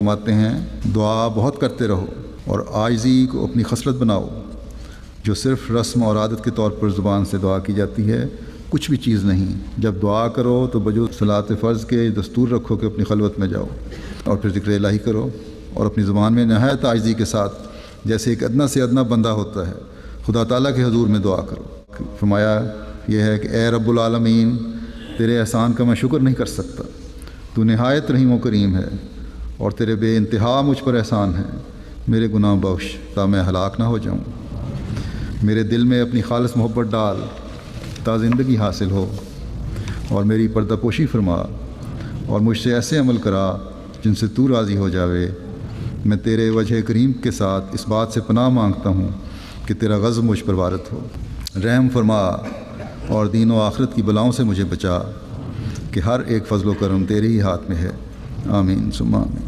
फरमाते हैं, दुआ बहुत करते रहो और आजिज़ी को अपनी खसलत बनाओ, जो सिर्फ़ रस्म और आदत के तौर पर ज़ुबान से दुआ की जाती है, कुछ भी चीज़ नहीं। जब दुआ करो तो बजूद सलात फ़र्ज़ के दस्तूर रखो कि अपनी खलवत में जाओ और फिर ज़िक्र इलाही करो और अपनी ज़ुबान में नहायत आजिज़ी के साथ, जैसे एक अदना से अदना बंदा होता है, खुदा ताला के हुज़ूर में दुआ करो। फरमाया यह है कि ए रब्बुल आलमीन, तेरे एहसान का मैं शुक्र नहीं कर सकता, तू नहायत रहीम व करीम है और तेरे बेइंतहा मुझ पर एहसान है। मेरे गुनाह बख्श ता मैं हलाक ना हो जाऊँ। मेरे दिल में अपनी खालिस मोहब्बत डाल ता ज़िंदगी हासिल हो, और मेरी पर्दापोशी फरमा और मुझसे ऐसे अमल करा जिनसे तू राज़ी हो जावे। मैं तेरे वजह करीम के साथ इस बात से पनाह मांगता हूँ कि तेरा ग़ज़ब मुझ पर वारिद हो। रहम फरमा और दीन व आखिरत की बलाओं से मुझे बचा, कि हर एक फ़ज़्ल व करम तेरे ही हाथ में है। आमीन सुम्मा आमीन।